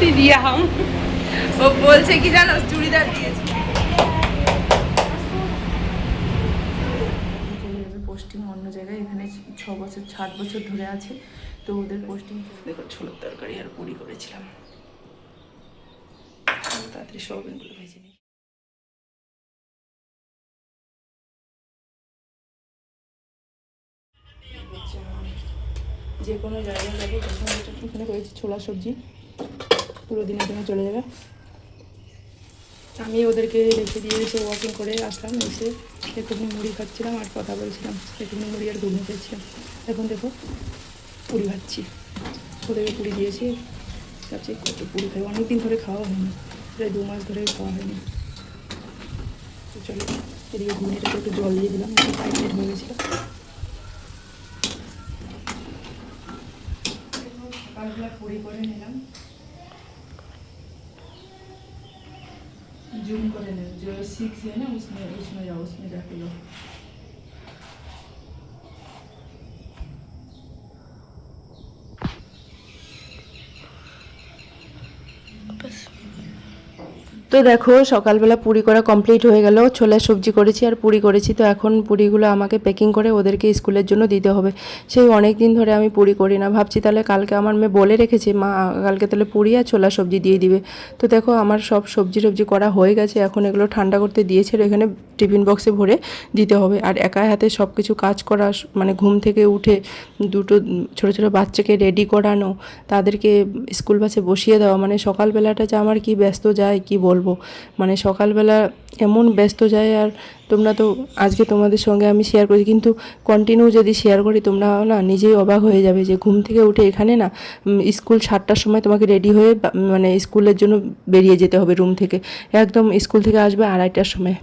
नहीं दिया हम। वो बोलছে কি জানো চুড়িদার দিয়েছি। পোস্টিং অন্য জায়গায়, এখানে 6 বছর 7 বছর ধরে আছে, তো ওদের পোস্টিং। দেখো ছোলার তরকারি আর পুরি করেছিলাম, তাড়াতাড়ি সয়াবিনগুলো ভেজে নিই। যে কোনো জায়গায় যাবো, যখন এখানে রয়েছে ছোলা সবজি, পুরো দিনের জন্য চলে যাবে। আমি ওদেরকে রেখে দিয়ে এসে ওয়াকিং করে আসলাম, এসে একটুখানি মুড়ি খাচ্ছিলাম আর কথা বলছিলাম, একটুখানি মুড়ি আর ঘুগনি খেয়েছিলাম। এখন দেখো পুরি খাচ্ছি, ওদেরকে পুরি দিয়েছি, ভাবছি কত পুরি খাই, অনেকদিন ধরে খাওয়া হয়নি, প্রায় 2 মাস ধরে খাওয়া হয়নি। তো চলো এদিকে ঘুগনিটাকে একটু জল দিয়ে দিলাম, একটু টাইট হয়ে গেছিলো। সকালবেলা পুরি করে নিলাম, जूम कर लेना, जो 6 है ना उसमें जाओ, उसमें जाके लो। তো দেখো সকালবেলা পুরি করা কমপ্লিট হয়ে গেল, ছোলার সবজি করেছি আর পুরি করেছি। তো এখন পুরিগুলো আমাকে প্যাকিং করে ওদেরকে স্কুলের জন্য দিতে হবে। সেই অনেক দিন ধরে আমি পুরি করি না, ভাবছি তাহলে কালকে আমার মেয়ে বলে রেখেছে মা কালকে তাহলে পুরি আর ছোলা সবজি দিয়ে দিবে। তো দেখো আমার সব সবজি করা হয়ে গেছে, এখন এগুলো ঠান্ডা করতে দিয়েছে, এখানে টিফিন বক্সে ভরে দিতে হবে। আর একা হাতে সব কিছু কাজ করা, মানে ঘুম থেকে উঠে দুটো ছোটো ছোটো বাচ্চাকে রেডি করানো, তাদেরকে স্কুল বাসে বসিয়ে দেওয়া, মানে সকালবেলাটা যে আমার কি ব্যস্ত যায় কি বলবো। মানে সকালবেলা এমন ব্যস্ত যায়, আর তোমরা তো আজকে তোমাদের সঙ্গে আমি শেয়ার করি, কিন্তু কন্টিনিউ যদি শেয়ার করি তোমরা না নিজেই অবাক হয়ে যাবে যে ঘুম থেকে উঠে এখানে না স্কুল 7টার সময় তোমাকে রেডি হয়ে মানে স্কুলের জন্য বেরিয়ে যেতে হবে রুম থেকে, একদম স্কুল থেকে আসবে 2:30টার সময়।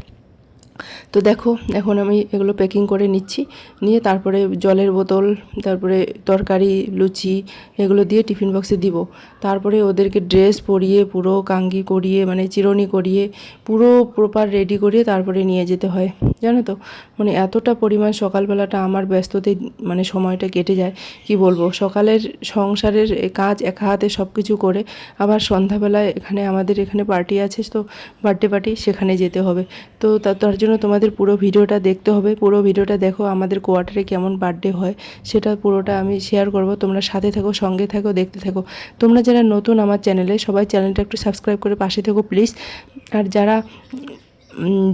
তো দেখো এখন আমি এগুলো প্যাকিং করে নিচ্ছি, নিয়ে তারপরে জলের বোতল, তারপরে তরকারি লুচি এগুলো দিয়ে টিফিন বক্সে দিব। তারপরে ওদেরকে ড্রেস পরিয়ে পুরো কাঙ্গি করিয়ে, মানে চিরুনি করিয়ে পুরো প্রপার রেডি করিয়ে তারপরে নিয়ে যেতে হয়, জানো তো। মানে এতটা পরিমাণ সকালবেলাটা আমার ব্যস্ততে মানে সময়টা কেটে যায়, কি বলবো। সকালের সংসারের কাজ একা হাতে সব কিছু করে আবার সন্ধ্যাবেলায় এখানে আমাদের এখানে পার্টি আছে, তো বার্থডে পার্টি, সেখানে যেতে হবে। তো তার জন্য তোমাদের পুরো ভিডিওটা দেখতে হবে, পুরো ভিডিওটা দেখো আমাদের কোয়ার্টারে কেমন বার্থডে হয় সেটা পুরোটা আমি শেয়ার করব, তোমরা সাথে থাকো, সঙ্গে থাকো, দেখতে থাকো। তোমরা যারা নতুন আমার চ্যানেলে, সবাই চ্যানেলটা একটু সাবস্ক্রাইব করে পাশে থেকো প্লিজ। আর যারা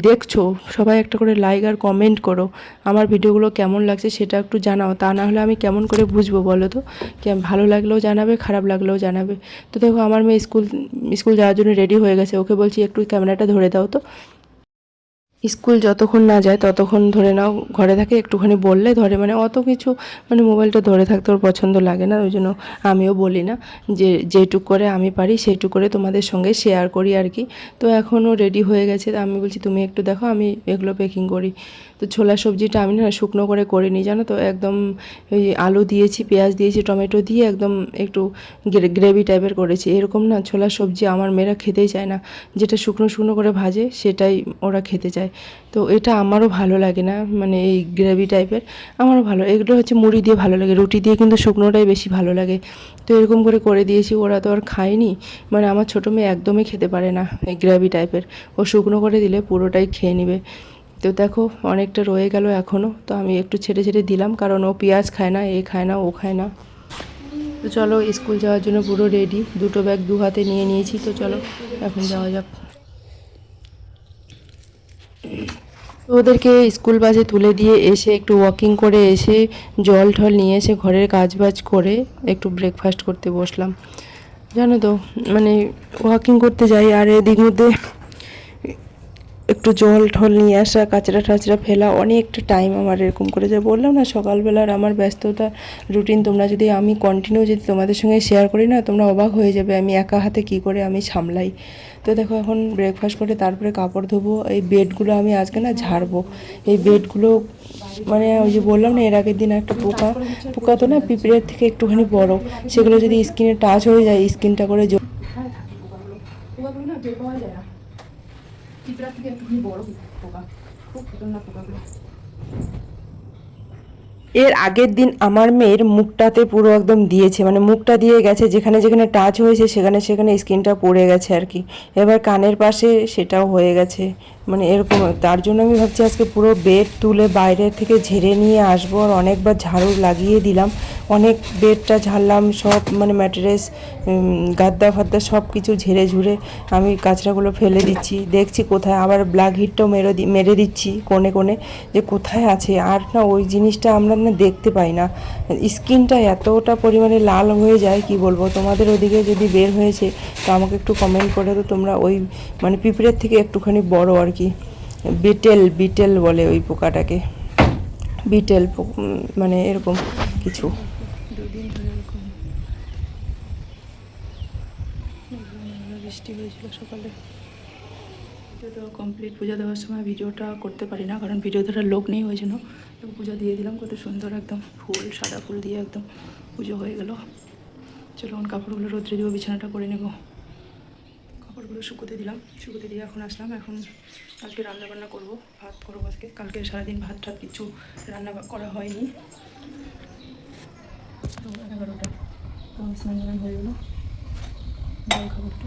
দেখছো সবাই একটা করে লাইক আর কমেন্ট করো, আমার ভিডিওগুলো কেমন লাগছে সেটা একটু জানাও, তা না হলে আমি কেমন করে বুঝবো বলো তো। ভালো লাগলেও জানাবে, খারাপ লাগলেও জানাবে। তো দেখো আমার মেয়ে স্কুল যাওয়ার জন্য রেডি হয়ে গেছে, ওকে বলছি একটু ক্যামেরাটা ধরে দাও তো। স্কুল যতক্ষণ না যায় ততক্ষণ ধরে নাও, ঘরে থাকে একটুখানি বললে ধরে, মানে অত কিছু মানে মোবাইলটা ধরে থাকতে ওর পছন্দ লাগে না, ওই জন্য আমিও বলি না, যে যেটুক করে আমি পারি সেইটুক করে তোমাদের সঙ্গে শেয়ার করি আর কি। তো এখনও রেডি হয়ে গেছে, আমি বলছি তুমি একটু দেখো আমি এগুলো প্যাকিং করি। তো ছোলা সবজিটা আমি না শুকনো করে করিনি, জানো তো, একদম ওই আলু দিয়েছি, পেঁয়াজ দিয়েছি, টমেটো দিয়ে একদম একটু গ্রেভি টাইপের করেছি। এরকম না ছোলা সবজি আমার মেয়েরা খেতেই চায় না, যেটা শুকনো শুকনো করে ভাজে সেটাই ওরা খেতে চায়। তো এটা আমারও ভালো লাগে না, মানে এই গ্রেভি টাইপের আমারও ভালো, এগুলো হচ্ছে মুড়ি দিয়ে ভালো লাগে, রুটি দিয়ে কিন্তু শুকনোটাই বেশি ভালো লাগে। তো এরকম করে দিয়েছি, ওরা তো আর খায়নি, মানে আমার ছোটো মেয়ে একদমই খেতে পারে না এই গ্রেভি টাইপের, ও শুকনো করে দিলে পুরোটাই খেয়ে নেবে। তো দেখো অনেকটা রয়ে গেল এখনও, তো আমি একটু ছেড়ে ছেড়ে দিলাম, কারণ ও পেঁয়াজ খায় না, এ খায় না, ও খায় না। তো চলো স্কুল যাওয়ার জন্য পুরো রেডি, দুটো ব্যাগ দু হাতে নিয়ে নিয়েছি, তো চলো এখন যাওয়া যাক। ওদেরকে স্কুল বাসে তুলে দিয়ে এসে একটু ওয়াকিং করে এসে জল ঠল নিয়ে এসে ঘরের কাজবাজ করে একটু ব্রেকফাস্ট করতে বসলাম, জানো তো। মানে ওয়াকিং করতে যাই আর এদিক মধ্যে একটু জল ঠল নিয়ে আসা, কাচড়া টাচড়া ফেলা, অনেকটা টাইম আমার এরকম করে যায়। বললাম না সকালবেলার আমার ব্যস্ততা রুটিন, তোমরা যদি আমি কন্টিনিউ যদি তোমাদের সঙ্গে শেয়ার করি না, তোমরা অবাক হয়ে যাবে আমি একা হাতে কি করে আমি সামলাই। তো দেখো এখন ব্রেকফাস্ট করে তারপরে কাপড় ধোবো, এই বেডগুলো আমি আজকে না ঝাড়বো। এই বেডগুলো মানে ওই যে বললাম না এর আগের দিন একটা পোকা পোকা তো না পিঁপড়ের থেকে একটুখানি বড়, সেগুলো যদি স্কিনে টাচ হয়ে যায় স্কিনটা করে পোকাগুলো না বের পাওয়া যায় না, পিঁপড়া থেকে একটুখানি বড় পোকা, খুব খতরনাক পোকাগুলো। এর আগের দিন আমার মেয়ের মুখটাতে পুরো একদম দিয়েছে, মানে মুখটা দিয়ে গেছে, যেখানে যেখানে টাচ হয়েছে সেখানে সেখানে স্কিনটা পড়ে গেছে আর কি। এবার কানের পাশে সেটাও হয়ে গেছে, মানে এরকম। তার জন্য আমি ভাবছি আজকে পুরো বেড তুলে বাইরে থেকে ঝেড়ে নিয়ে আসবো, আর অনেকবার ঝাড়ু লাগিয়ে দিলাম, অনেক বেডটা ঝাড়লাম সব, মানে ম্যাট্রেস, গাদ্দা ফাদ্দা সব কিছু ঝেড়ে ঝুড়ে আমি কাঁচড়াগুলো ফেলে দিচ্ছি, দেখছি কোথায়, আবার ব্ল্যাক হিটটাও মেরে দিচ্ছি কোণে কোণে যে কোথায় আছে। আর না ওই জিনিসটা আমরা না দেখতে পাই না, স্কিনটা এতটা পরিমাণে লাল হয়ে যায় কি বলবো। তোমাদের ওদিকে যদি বের হয়েছে তো আমাকে একটু কমেন্ট করে, তো তোমরা ওই মানে পিঁপড়ের থেকে একটুখানি বড় আর কি, বিটেল বলে ওই পোকাটাকে, বিটেল মানে এরকম কিছু। দুদিন ধরে এরকম বৃষ্টি হয়েছিল সকালে। পুজো দেওয়া কমপ্লিট। পূজা দেওয়ার সময় ভিডিওটা করতে পারি না, কারণ ভিডিও ধরার লোক নেই, ওই জন্য পূজা দিয়ে দিলাম। কত সুন্দর একদম ফুল, সাদা ফুল দিয়ে একদম পুজো হয়ে গেল। চলো এখন কাপড়গুলো রোদ্রে দেবো, বিছানাটা করে নেব। কাপড়গুলো শুকোতে দিলাম, শুকোতে দিয়ে এখন আসলাম। এখন আজকে রান্নাবান্না করবো, ভাত করবো আজকে। কালকে সারাদিন ভাত টাত কিছু রান্না করা হয়নি, তো 11টা তো স্নান হয়ে গেলো। জল খাবারটা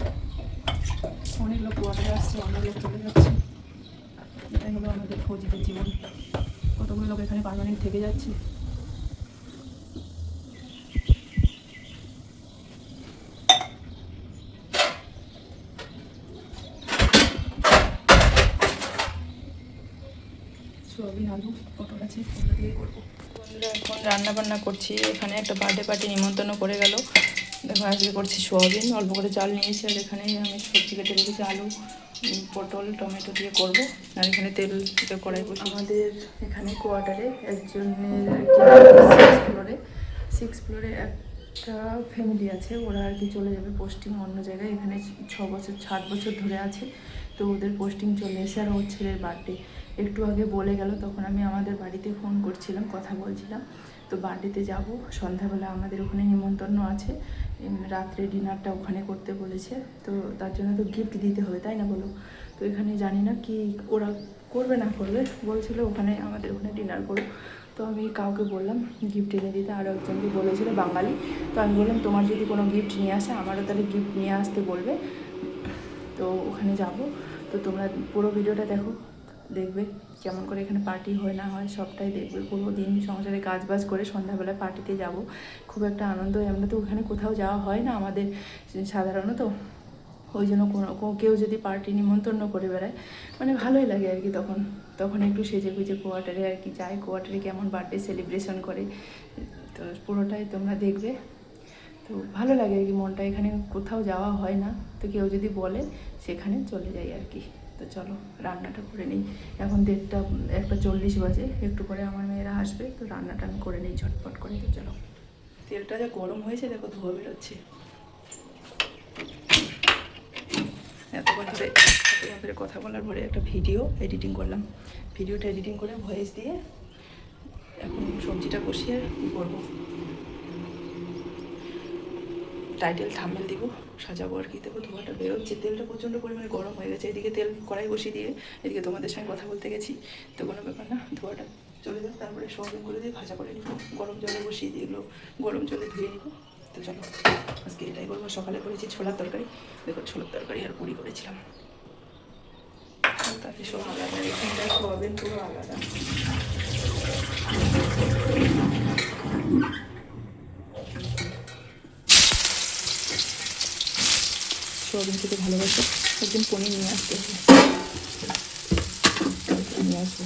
অনেক লোক কোয়ার্টারে আসছে, অনেক লোক চলে যাচ্ছে। এটাই হলো আমাদের ফৌজিদের জীবন, কতগুলো লোক এখানে পার্মানেন্ট থেকে যাচ্ছে। সোয়াবিন, আলু, পটল আছে, ওগুলো দিয়ে করবো। বন্ধুরা এখন রান্না বান্না করছি। এখানে একটা বার্থডে পার্টি নিমন্ত্রণ করে গেল। দেখো আজকে করছি সোয়াবিন, অল্প করে চাল নিয়েছি, আর এখানে আমি সবজি কেটে রেখেছি, আলু, পটল, টমেটো দিয়ে করবো। আর এখানে তেল থেকে কড়াই বসে। আমাদের এখানে কোয়ার্টারে একজনের সিক্স ফ্লোরে একটা ফ্যামিলি আছে, ওরা আর কি চলে যাবে পোস্টিং অন্য জায়গায়। এখানে 7 বছর ধরে আছে, তো ওদের পোস্টিং চলে এসে, আর ওর ছেলের বার্থডে একটু আগে বলে গেল। তখন আমি আমাদের বাড়িতে ফোন করছিলাম, কথা বলছিলাম। তো বার্থডেতে যাব, সন্ধ্যাবেলা আমাদের ওখানে নিমন্ত্রণ আছে, রাত্রে ডিনারটা ওখানে করতে বলেছে। তো তার জন্য তো গিফট দিতে হবে, তাই না বলো? তো এখানে জানি না কি ওরা করবে না করবে, বলছিল ওখানে আমাদের ওখানে ডিনার করো। তো আমি কাউকে বললাম গিফট এনে দিতে, আরও একজনকে বলেছিল বাঙালি। তো আমি বললাম তোমার যদি কোনো গিফট নিয়ে আসে আমারও তাহলে গিফট নিয়ে আসতে বলবে। তো ওখানে যাব, তো তোমরা পুরো ভিডিওটা দেখো, দেখবে কেমন করে এখানে পার্টি হয় না হয় সবটাই দেখবে। পুরো দিন সংসারে কাজ বাজ করে সন্ধ্যাবেলায় পার্টিতে যাব, খুব একটা আনন্দ। আমরা তো ওখানে কোথাও যাওয়া হয় না আমাদের সাধারণত, ওই জন্য কেউ যদি পার্টি নিমন্ত্রণ করে বেড়ায় মানে ভালোই লাগে আর কি। তখন একটু সেজে গুজে কোয়ার্টারে আর কি যাই, কোয়ার্টারে কেমন বার্থডে সেলিব্রেশন করে, তো পুরোটাই তোমরা দেখবে। তো ভালো লাগে আর কি মনটা, এখানে কোথাও যাওয়া হয় না, তো কেউ যদি বলে সেখানে চলে যাই আর কি। তো চলো রান্নাটা করে নিই। এখন 1:40 বাজে, একটু পরে আমার মেয়েরা আসবে, তো রান্নাটা আমি করে নিই ঝটপট করে। তো চলো, তেলটা যা গরম হয়েছে দেখো, ধোয়া বেরোচ্ছে। এতক্ষণ ধরে কথা বলার পরে একটা ভিডিও এডিটিং করলাম, ভিডিওটা এডিটিং করে ভয়েস দিয়ে এখন সবজিটা কষিয়ে করবো, টাইটেল থাম্বনেল দিব, সাজাবো আর কি। দেখো ধোঁয়াটা বেরোচ্ছে, তেলটা প্রচণ্ড পরিমাণে গরম হয়ে গেছে। এদিকে তেল কড়াই বসিয়ে দিয়ে এদিকে তোমাদের সঙ্গে কথা বলতে গেছি, তো কোনো ব্যাপার না, ধোঁয়াটা চলে যাক। তারপরে সোয়াবিন করে দিয়ে ভাজা করে নিব, গরম জলে বসিয়ে দিয়ে এগুলো গরম জলে ধুয়ে নিব। তো চলো আজকে এটাই করবো। সকালে করেছি ছোলার তরকারি, দেখো ছোলার তরকারি আর পুরি করেছিলাম, তাতে সব আলাদা। এখানটায় সোয়াবিন পুরো আলাদা। সোয়াবিন খেতে ভালোবাসে, একদিন পনির নিয়ে আসতে হবে, নিয়ে আসবো।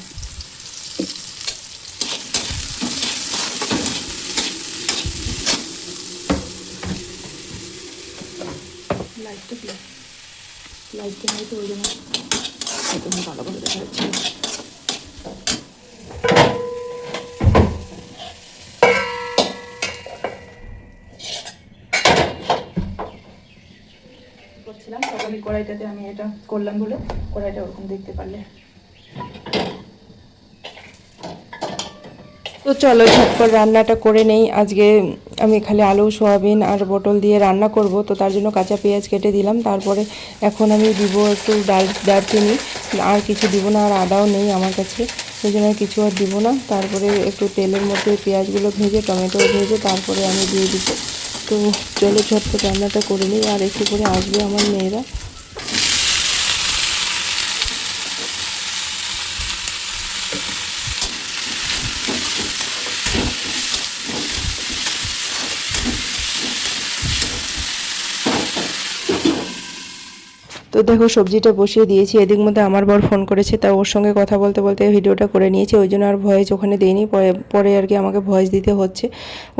লাইটটা হয়তো ওই জন্য হয়তো ভালো করে দেখা যাচ্ছে। করছিলাম সকালে কড়াইটাতে, আমি এটা করলাম বলে কড়াইটা ওরকম দেখতে পারলে। তো চলো ঝটপট রান্নাটা করে নেই। আজকে আমি খালি আলু, সোয়াবিন আর পটল দিয়ে রান্না করব, তো তার জন্য কাঁচা পেঁয়াজ কেটে দিলাম। তারপরে এখন আমি দিব একটু দারচিনি, আর কিছু দিব না, আর আদাও নেই আমার কাছে। ওই জন্য আর কিছু আর দিব না। তারপরে একটু তেলের মধ্যে পেঁয়াজগুলো ভেজে টমেটো ভেজে তারপরে আমি দিয়ে দিব। তো চলো ঝটপট রান্নাটা করে নিই, আর একটু করে আসবে আমার মেয়েরা। তো দেখো সবজিটা বসিয়ে দিয়েছি, এদিক মধ্যে আমার বর ফোন করেছে, তা ওর সঙ্গে কথা বলতে বলতে ভিডিওটা করে নিয়েছি, ওই জন্য আর ভয়েস ওখানে দিইনি। পরে পরে আর কি আমাকে ভয়েস দিতে হচ্ছে।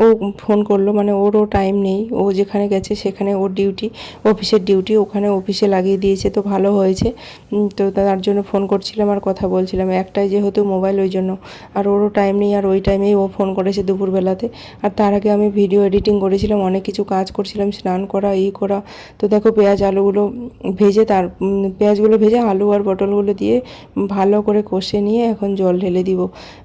ও ফোন করলো, মানে ওরও টাইম নেই, ও যেখানে গেছে সেখানে ওর ডিউটি, অফিসের ডিউটি, ওখানে অফিসে লাগিয়ে দিয়েছে। তো ভালো হয়েছে। তো তার জন্য ফোন করছিলাম আর কথা বলছিলাম, একটাই যেহেতু মোবাইল ওই জন্য। আর ওরও টাইম নেই, আর ওই টাইমেই ও ফোন করেছে দুপুরবেলাতে। আর তার আগে আমি ভিডিও এডিটিং করেছিলাম, অনেক কিছু কাজ করছিলাম, স্নান করা এই করা। তো দেখো পেঁয়াজ আলুগুলো ভেজে পেঁয়াজগুলো ভেজে আলু আর পটলগুলো দিয়ে ভালো করে কষে নিয়ে এখন জল ঢেলে দিব।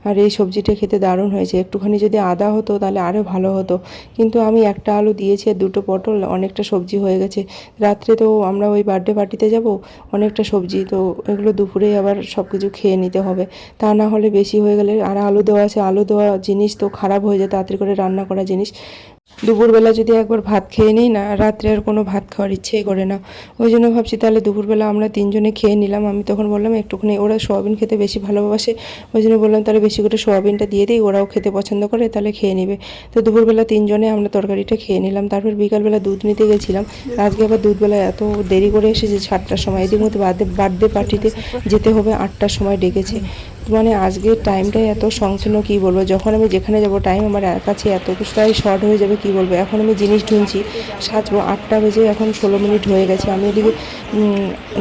আর এই সবজিটা খেতে দারুণ হয়েছে। একটুখানি যদি আদা হতো তাহলে আরও ভালো হতো, কিন্তু আমি একটা আলু দিয়েছি আর দুটো পটল, অনেকটা সবজি হয়ে গেছে। রাত্রে তো আমরা ওই বার্থডে পার্টিতে যাব, অনেকটা সবজি, তো এগুলো দুপুরেই আবার সব কিছু খেয়ে নিতে হবে। তা না হলে বেশি হয়ে গেলে, আর আলু দেওয়া আছে, আলু দেওয়া জিনিস তো খারাপ হয়ে যায়, তাড়াতাড়ি করে রান্না করা জিনিস। দুপুরবেলা যদি একবার ভাত খেয়ে নিই না, রাত্রে আর কোনো ভাত খাওয়ার ইচ্ছেই করে না। ওই জন্য ভাবছি তাহলে দুপুরবেলা আমরা তিনজনে খেয়ে নিলাম। আমি তখন বললাম একটুখানি, ওরা সোয়াবিন খেতে বেশি ভালোবাসে, ওই জন্য বললাম তাহলে বেশি করে সোয়াবিনটা দিয়ে দিই, ওরাও খেতে পছন্দ করে, তাহলে খেয়ে নেবে। তো দুপুরবেলা তিনজনে আমরা তরকারিটা খেয়ে নিলাম। তারপর বিকালবেলা দুধ নিতে গেছিলাম। আজকে আবার দুধবেলা এত দেরি করে এসেছে 7টার সময়, এদিক মধ্যে বার্থডে পার্টিতে যেতে হবে 8টার সময় ডেকেছে। মানে আজকের টাইমটাই এত সংকীর্ণ, কী বলবো, যখন আমি যেখানে যাব টাইম আমার কাছে এতটাই শর্ট হয়ে যাবে কী বলবো। এখন আমি জিনিস ঢুনছি, সাজবো, 8টা বেজে এখন 16 মিনিট হয়ে গেছে। আমি এদিকে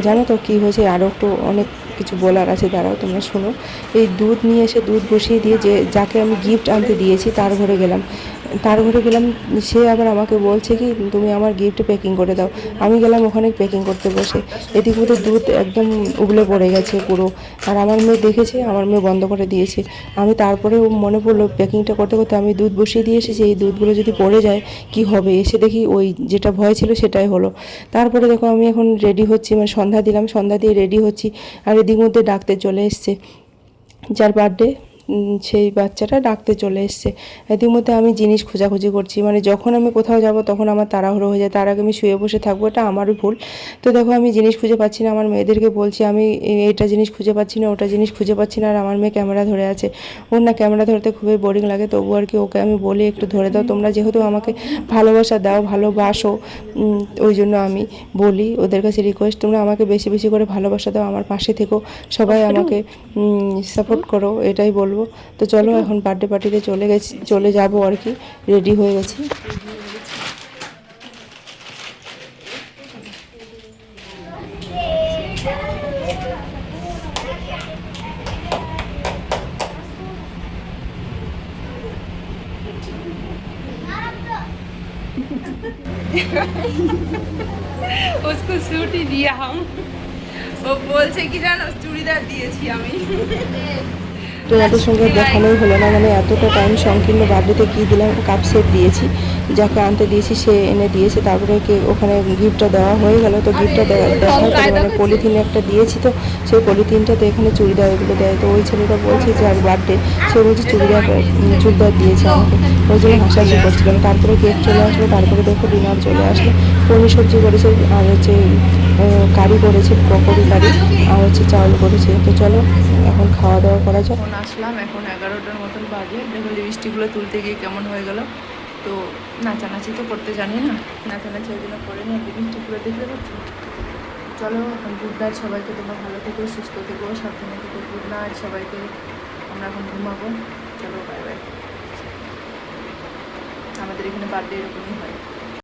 জানো তো কী হয়েছে, আরও একটু অনেক কিছু বলার আছে, দাঁড়াও তোমরা শোনো। এই দুধ নিয়ে এসে দুধ বসিয়ে দিয়ে যাকে আমি গিফট আনতে দিয়েছি তার ঘরে গেলাম। সে আবার আমাকে বলছে কি তুমি আমার গিফট প্যাকিং করে দাও। আমি গেলাম ওখানে প্যাকিং করতে বসে, এদিক ওদের দুধ একদম উবলে পড়ে গেছে পুরো। আর আমার মেয়ে দেখেছে, আমার মেয়ে বন্ধ করে দিয়েছে। আমি তারপরেও মনে পড়লো প্যাকিংটা করতে করতে আমি দুধ বসিয়ে দিয়ে এসেছি, এই দুধগুলো যদি পড়ে যায় কি হবে। এসে দেখি ওই যেটা ভয় ছিল সেটাই হলো। তারপরে দেখো আমি এখন রেডি হচ্ছি, মানে সন্ধ্যা দিলাম, সন্ধ্যা দিয়ে রেডি হচ্ছি। আর এদিক মধ্যে ডাকতে চলে এসছে যার বার্থডে, সেই বাচ্চাটা ডাকতে চলে এসছে। এদিক মধ্যে আমি জিনিস খোঁজাখুঁজি করছি, মানে যখন আমি কোথাও যাব তখন আমার তাড়াহুড়ো হয়ে যায়, তার আগে আমি শুয়ে বসে থাকবো, এটা আমারই ভুল। তো দেখো আমি জিনিস খুঁজে পাচ্ছি না, আমার মেয়েদেরকে বলছি আমি এটা জিনিস খুঁজে পাচ্ছি না, ওটা জিনিস খুঁজে পাচ্ছি না। আর আমার মেয়ে ক্যামেরা ধরে আছে, ওর না ক্যামেরা ধরতে খুবই বোরিং লাগে, তবু আর কি ওকে আমি বলি একটু ধরে দাও, তোমরা যেহেতু আমাকে ভালোবাসা দাও, ভালোবাসো, ওই জন্য আমি বলি ওদের কাছে রিকোয়েস্ট, তোমরা আমাকে বেশি বেশি করে ভালোবাসা দাও, আমার পাশে থেকো, সবাই আমাকে সাপোর্ট করো, এটাই বলবো। তো চলো এখন বার্থডে পার্টিতে চলে যাবো আর কি, রেডি হয়ে গেছি। उसको सूट ही दिया हम। वो बोलছে কি জানো চুড়িদার দিয়েছি আমি। তোমাদের সঙ্গে দেখানোই হলো না, মানে এতটা টাইম সংকীর্ণ। বার্থডেতে কী দিলাম, কাপ সেট দিয়েছি, যাকে আনতে দিয়েছি সে এনে দিয়েছে। তারপরে ওখানে গিফটটা দেওয়া হয়ে গেল। তো গিফটটা দেওয়ার পরে মানে পলিথিন একটা দিয়েছি, তো সেই পলিথিনটাতে এখানে চুড়িদার এগুলো দেয়। তো ওই ছেলেটা বলছে যে আর বার্থডে, সে বলছে চুড়িদার দিয়েছে আমাকে, ওই জন্য হাসাহাসি করছিলাম। তারপরে কেক চলে আসলো, তারপরে দেখো ডিনার চলে আসলো। পনির সবজি করেছে, আর হচ্ছে কারি করেছে, পকোড়ি কারি, আর হচ্ছে চাউল করেছে। তো চলো এখন খাওয়া দাওয়া করা যাক। আসলাম এখন 11টার মতন বাজে। দেখো লিপস্টিকগুলো তুলতে গিয়ে কেমন হয়ে গেল। তো নাচানাচি তো করতে জানি না, নাচানাচি ওই জন্য করে নিই, লিপস্টিকগুলো দেখতে পাচ্ছি। চলো এখন গুড নাইট সবাইকে, তোমরা ভালো থেকো, সুস্থ থেকো, সাবধানে থেকো। গুড নাইট সবাইকে, আমরা এখন ঘুমাবো। চলো বাই বাই। আমাদের এখানে বার্থডে এরকমই হয়।